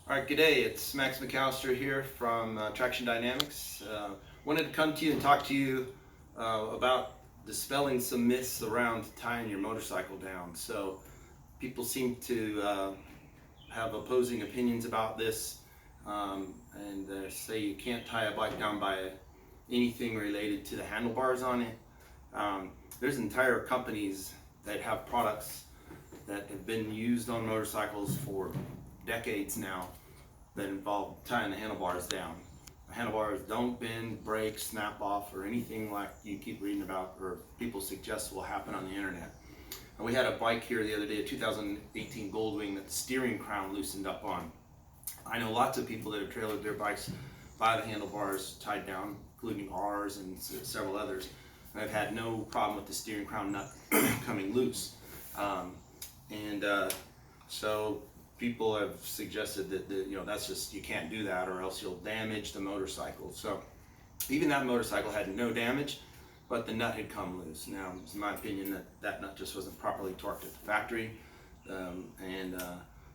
All right, good day. It's Max McAllister here from Traction Dynamics. Wanted to come to you and talk to you about dispelling some myths around tying your motorcycle down. So people seem to have opposing opinions about this, and they say you can't tie a bike down by anything related to the handlebars on it. There's entire companies that have products that have been used on motorcycles for decades now that involve tying the handlebars down. The handlebars don't bend, break, snap off, or anything like you keep reading about or people suggest will happen on the internet. And we had a bike here the other day, a 2018 Goldwing, that the steering crown loosened up on. I know lots of people that have trailered their bikes by the handlebars tied down, including ours and several others. And I've had no problem with the steering crown nut coming loose. So people have suggested that that's just, you can't do that or else you'll damage the motorcycle. So even that motorcycle had no damage, but the nut had come loose. Now, it's my opinion that that nut just wasn't properly torqued at the factory.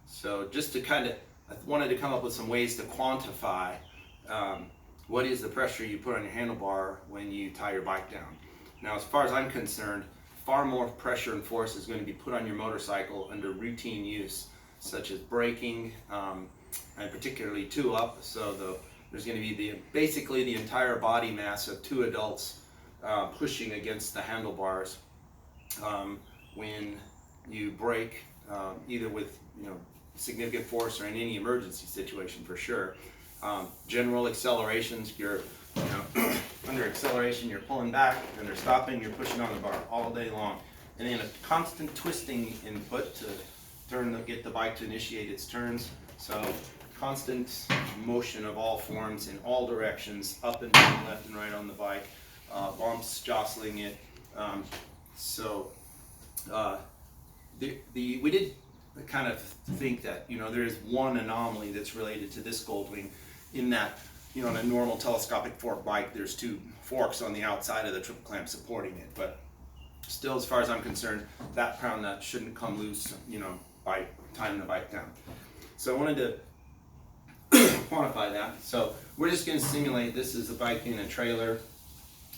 So just to I wanted to come up with some ways to quantify what is the pressure you put on your handlebar when you tie your bike down. Now, as far as I'm concerned, far more pressure and force is going to be put on your motorcycle under routine use, such as braking, and particularly two up. So there's going to be basically the entire body mass of two adults pushing against the handlebars when you brake, either with significant force or in any emergency situation for sure. General accelerations, you're under acceleration, you're pulling back. Under stopping, you're pushing on the bar all day long. And then a constant twisting input to get the bike to initiate its turns. So constant motion of all forms in all directions, up and down, left and right on the bike, bumps jostling it. We did kind of think that there is one anomaly that's related to this Goldwing, in that on a normal telescopic fork bike there's two forks on the outside of the triple clamp supporting it, but still, as far as I'm concerned, that crown nut shouldn't come loose by tying the bike down. So I wanted to quantify that. So we're just going to simulate this is a bike in a trailer.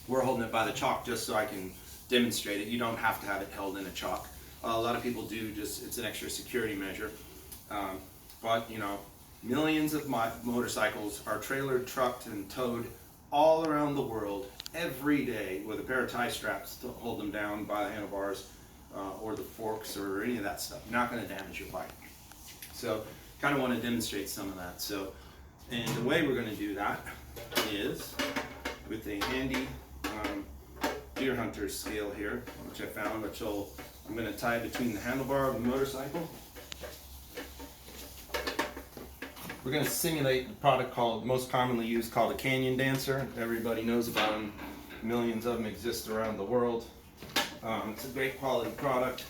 We're holding it by the chalk just so I can demonstrate it. You don't have to have it held in a chalk. A lot of people do, just it's an extra security measure. But millions of motorcycles are trailered, trucked, and towed all around the world every day with a pair of tie straps to hold them down by the handlebars or the forks or any of that stuff. You're not going to damage your bike. So kind of want to demonstrate some of that. So, and the way we're going to do that is with a handy deer hunter scale here, which I found, I'm going to tie between the handlebar of the motorcycle. We're going to simulate the product most commonly used called a canyon dancer. Everybody knows about them. Millions of them exist around the world. It's a great quality product.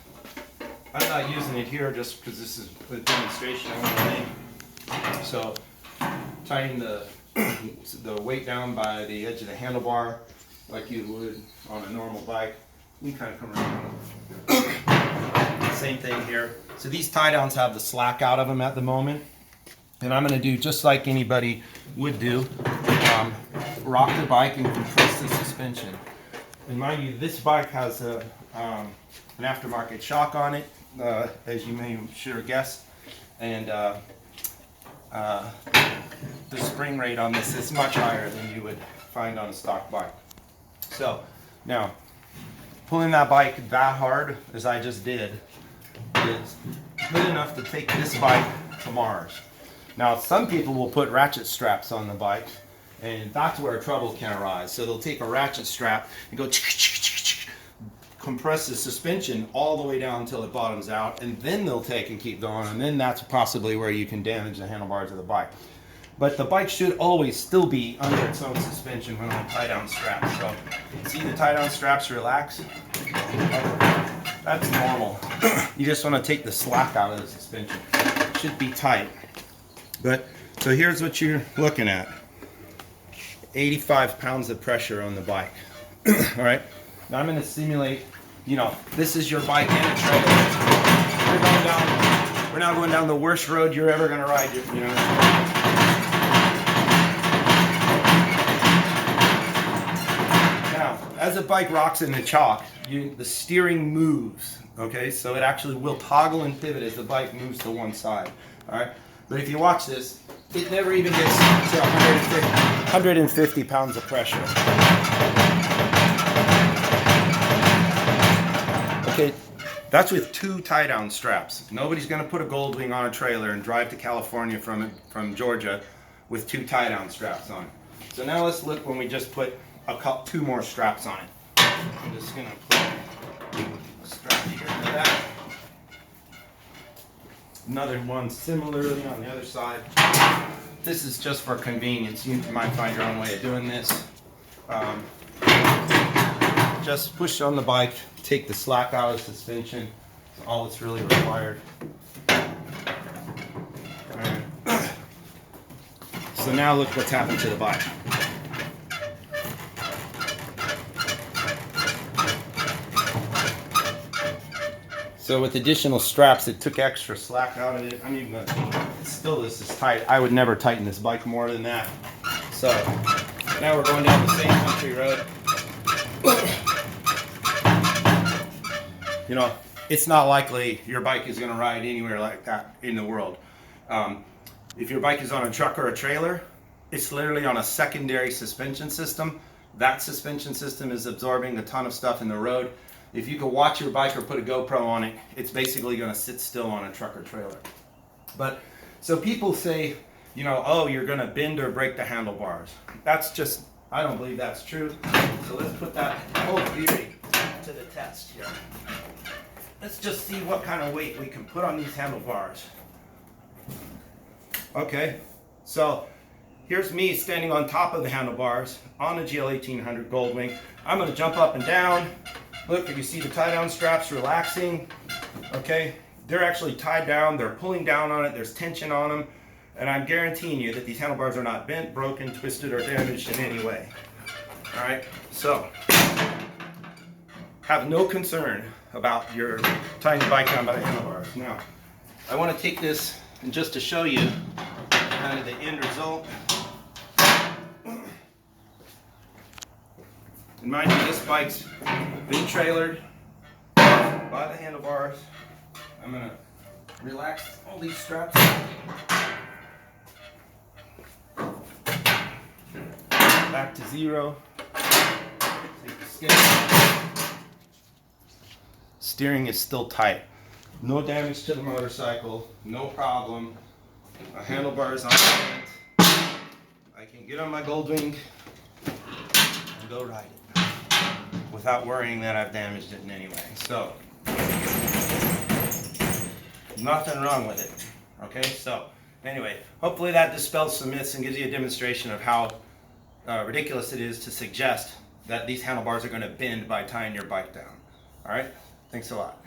I'm not using it here just because this is a demonstration only. So tying the weight down by the edge of the handlebar like you would on a normal bike. You kind of come around. Same thing here. So these tie downs have the slack out of them at the moment. And I'm going to do just like anybody would do, rock the bike and compress the suspension. And mind you, this bike has an aftermarket shock on it, as you may sure guess, and the spring rate on this is much higher than you would find on a stock bike. So now, pulling that bike that hard as I just did is good enough to take this bike to Mars. Now, some people will put ratchet straps on the bike, and that's where trouble can arise. So they'll take a ratchet strap and go compress the suspension all the way down until it bottoms out, and then they'll take and keep going, and then that's possibly where you can damage the handlebars of the bike. But the bike should always still be under its own suspension when I tie down straps. So see the tie down straps relax? That's normal. You just want to take the slack out of the suspension. It should be tight. But so here's what you're looking at. 85 pounds of pressure on the bike. All right. Now I'm going to simulate, this is your bike in a trailer. You're going down We're now going down the worst road you're ever gonna ride. You know. Now, as the bike rocks in the chalk, the steering moves. Okay, so it actually will toggle and pivot as the bike moves to one side. All right, but if you watch this, it never even gets to 150 pounds of pressure. Okay, that's with 2 tie-down straps. Nobody's going to put a Goldwing on a trailer and drive to California from Georgia with 2 tie-down straps on it. So now let's look when we just put 2 more straps on it. I'm just going to put a strap here to that. Another one similarly on the other side. This is just for convenience. You might find your own way of doing this. Just push on the bike, take the slack out of suspension. That's all that's really required. Right. So now look what's happened to the bike. So with additional straps, it took extra slack out of it. I mean, still this is tight. I would never tighten this bike more than that. So now we're going down the same country road. You know, it's not likely your bike is going to ride anywhere like that in the world. If your bike is on a truck or a trailer, it's literally on a secondary suspension system. That suspension system is absorbing a ton of stuff in the road. If you could watch your bike or put a GoPro on it, it's basically going to sit still on a truck or trailer. But so people say, you know, oh, you're going to bend or break the handlebars. That's just, I don't believe that's true. So let's put that whole theory to the test here. Let's just see what kind of weight we can put on these handlebars. Okay, so here's me standing on top of the handlebars on a GL 1800 Goldwing. I'm going to jump up and down. Look, you see the tie-down straps relaxing. Okay, they're actually tied down. They're pulling down on it. There's tension on them. And I'm guaranteeing you that these handlebars are not bent, broken, twisted, or damaged in any way. All right, so have no concern about your tying the bike down by the handlebars. Now, I want to take this and just to show you kind of the end result. And mind you, this bike's been trailered by the handlebars. I'm going to relax all these straps. Back to 0. Take the skid. Steering is still tight. No damage to the motorcycle. No problem. My handlebars aren't bent. I can get on my Goldwing and go ride it without worrying that I've damaged it in any way. So, nothing wrong with it. Okay, so anyway, hopefully that dispels some myths and gives you a demonstration of how ridiculous it is to suggest that these handlebars are going to bend by tying your bike down. All right, thanks a lot.